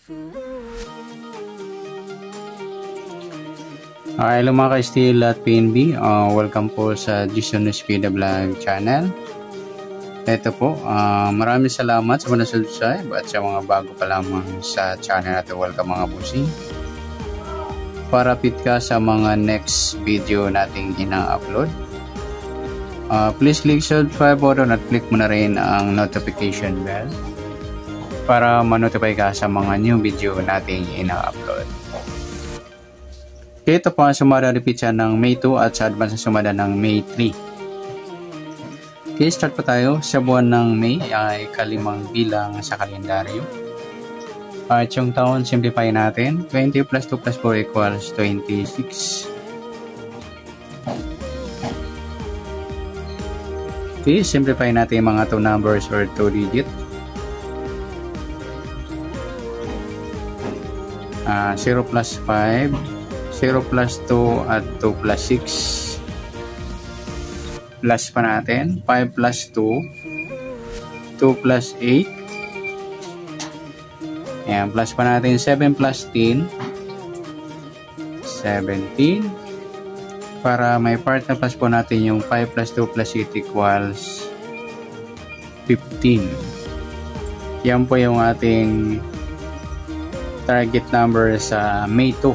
Hello mga ka-Steel at PNB, welcome po sa Jason Espida Vlog channel. Ito po, maraming salamat sa mga subscribe at sa mga bago pa lamang sa channel natin. Welcome mga busing. Para fit ka sa mga next video nating ina-upload, please click subscribe button at click mo na rin ang notification bell para ma-notify ka sa mga new video nating ina-upload. Okay, ito po ang sumada repeat siya ng May 2 at sa advance na sumada ng May 3. Okay, start po tayo. Sa buwan ng May ay kalimang bilang sa kalendaryo. At yung taon, simplify natin. 20 plus 2 plus 4 equals 26. Okay, simplify natin yung mga 2 numbers or 2 digit. 0 plus 5. 0 plus 2 at 2 plus 6. Plus pa natin. 5 plus 2. 2 plus 8. Ayan. Plus pa natin. 7 plus 10. 17. Para may part na plus po natin yung 5 plus 2 plus 8 equals 15. Yan po yung ating target number sa May 2.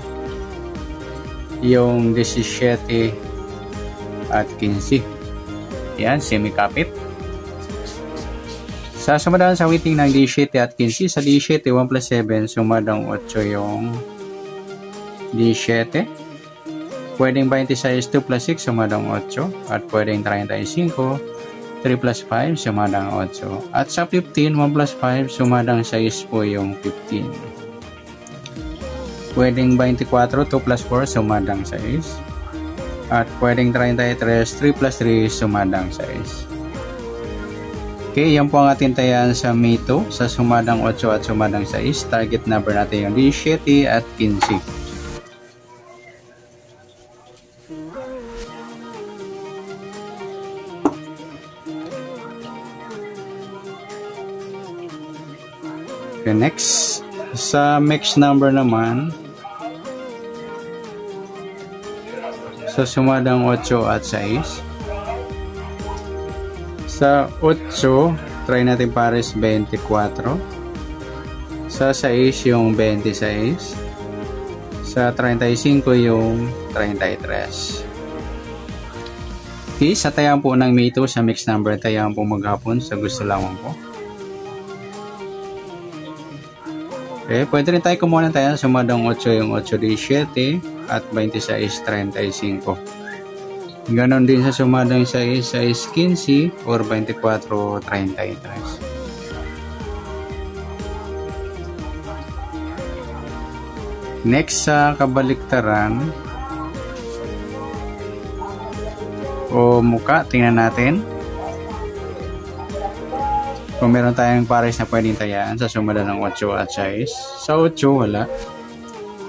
Yung 17 at 15. Yan, semi-kapit. Sa sumadaan sa waiting ng 17 at 15, sa 17, 1 plus 7, sumadang 8 yung 17. Pwedeng 26, 2 plus 6, sumadang 8. At pwedeng 35, 3 plus 5, sumadang 8. At sa 15, 1 plus 5, sumadang 6 po yung 15. Pwedeng 24, 2 plus 4, sumadang 6. At pwedeng 33, 3 plus 3, sumadang 6. Okay, yan po ang ating tayan sa May 2, sa sumadang 8 at sumadang 6. Target number natin yung 17 at 15. Okay, next. Sa mixed number naman, sa sumadang 8 at 6. Sa 8, try natin pares 24. Sa 6 yung 26. Sa 35 yung 33. Okay, sa tayaan po ng May 2 sa mixed number, tayaan po maghapon sa gusto lamang po. Okay, pwede rin tayo kumuha tayo sa sumadang 8 yung 8-17 at 26-35. Ganon din sa sumadang 6-15 or 24-33. Next sa kabaliktaran o muka, tingnan natin. Kung meron tayong pares na pwedeng tayaan sa sumada ng 8 at 6. Sa 8, wala.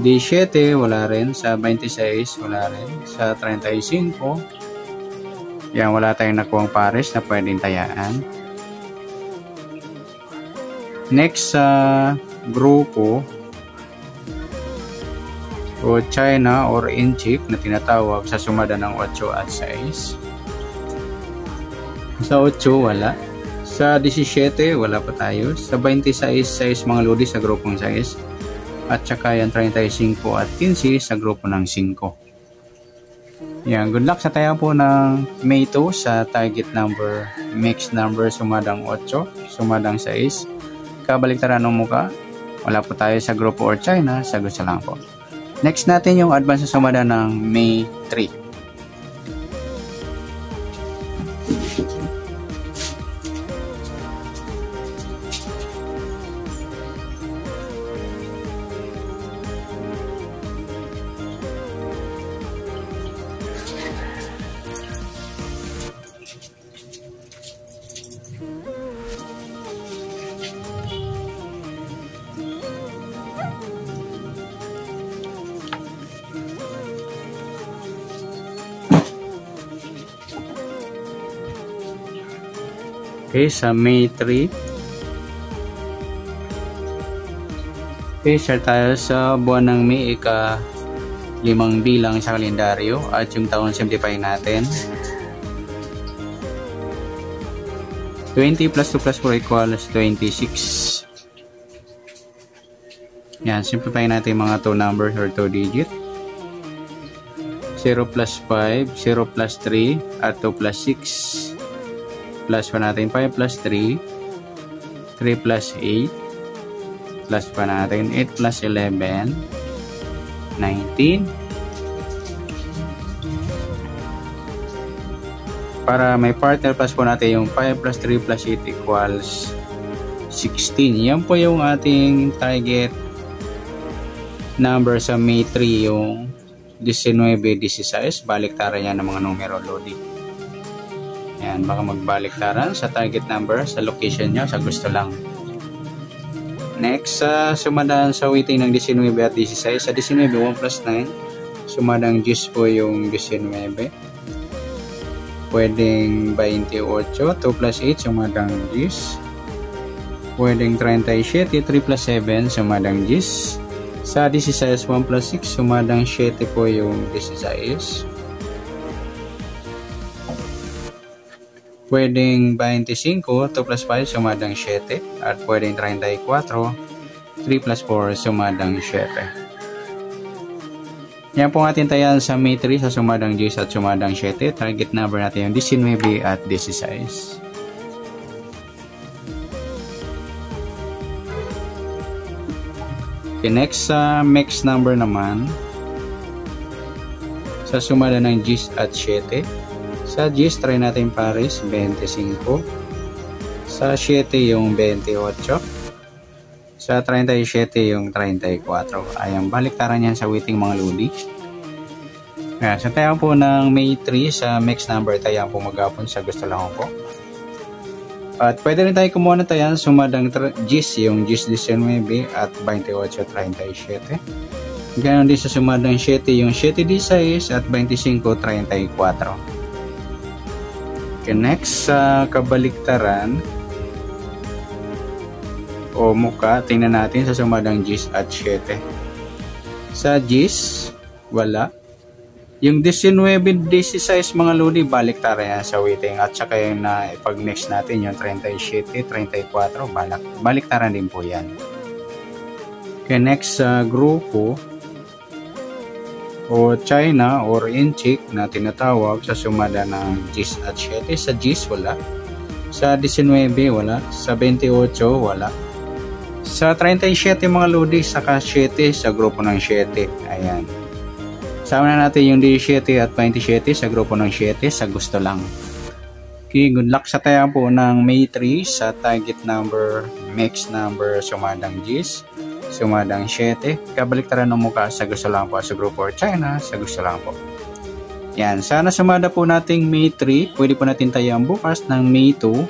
17, wala rin. Sa 26, wala rin. Sa 35, yan, wala tayong nakuhang pares na pwedeng tayaan. Next sa grupo o China or inchik na tinatawag sa sumada ng 8 at 6. Sa 8, wala. Sa 17, wala pa tayo. Sa 26, 6 mga lodi sa grupong 6. At saka yan 35 at 15 sa grupo ng 5. Yan, good luck sa tayo po ng May 2 sa target number, mixed number, sumadang 8, sumadang 6. Kabaliktaran ng muka, wala po tayo sa grupo or China, sa gusto lang po. Next natin yung advance na sumada ng May 3. Okay, sa May 3. Okay, share tayo sa buwan ng May, ika-5 bilang sa kalendaryo at yung taon simplify natin. 20 plus 2 plus 4 equals 26. Yan, simplify natin mga 2 numbers or 2 digit. 0 plus 5, 0 plus 3, at 2 plus 6. Plus pa natin 5 plus 3, 3 plus 8. Plus pa natin 8 plus 11, 19. Para may partner plus po natin yung 5 plus 3 plus 8 equals 16. Yan po yung ating target number sa May 3, yung 19, 16. Baliktaran yan ng mga numero loading. Yan, baka magbaliktaran sa target number, sa location nyo, sa gusto lang. Next, sumadaan sa weighting ng 19 at 16. Sa 19, 1 plus 9. Sumadang 10 po yung 19. Pwedeng 28. 2 plus 8, sumadang 10. Pwedeng 37. 3 plus 7, sumadang 10. Sa 16, 1 plus 6, sumadang 7 po yung 16. Pwedeng 25, 2 plus 5, sumadang 7. At pwedeng 34, 3 plus 4, sumadang 7. Yan po ating tayan sa May 3 sa sumadang 10 at sumadang 7. Target number natin yung 19 at 16. Okay, next sa mix number naman. Sa sumada ng 10 at 7. Sa 10, try natin pares, 25. Sa 7, yung 28. Sa 37, yung 34. Ayan, baliktaran yan sa weighting mga lodi. Ayan, sa tayo po ng May 3, sa mix number, tayo po magapon sa gusto lang po. At pwede rin tayo kumuha na tayo sumadang 10, yung 10, 19 at 28, 37. Ganon din sa sumadang 7, yung 7, 16 at 25, 34. Okay, next sa kabaliktaran o muka, tingnan natin sa sumadang 10 at 7. Sa 10, wala. Yung 19, 16 mga lodi, baliktaran yan sa weighting. At saka yung na pag next natin yung 37, 34, baliktaran din po yan. Okay, next sa grupo o China or inchik na tinatawag sa sumada ng 10 at 7. Sa 10, wala. Sa 19, wala. Sa 28, wala. Sa 37 mga lodi, saka 7 sa grupo ng 7. Ayan. Sama na natin yung 17 at 27 sa grupo ng 7 sa gusto lang. Okay, good luck sa tayo po ng May 3 sa target number, mix number, sumadang 10, sumadang 7. Kabaliktaran ng mukha sa gusto lang po sa grupo or China sa gusto lang po. Yan, sana sumada po nating May 3. Pwede po natin tayo ang bukas ng May 2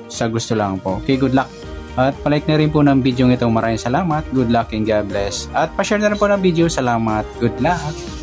sa gusto lang po. Okay, good luck. At palike na rin po ng video ito. Maraming salamat. Good luck and God bless. At pa-share na rin po ng video. Salamat. Good luck.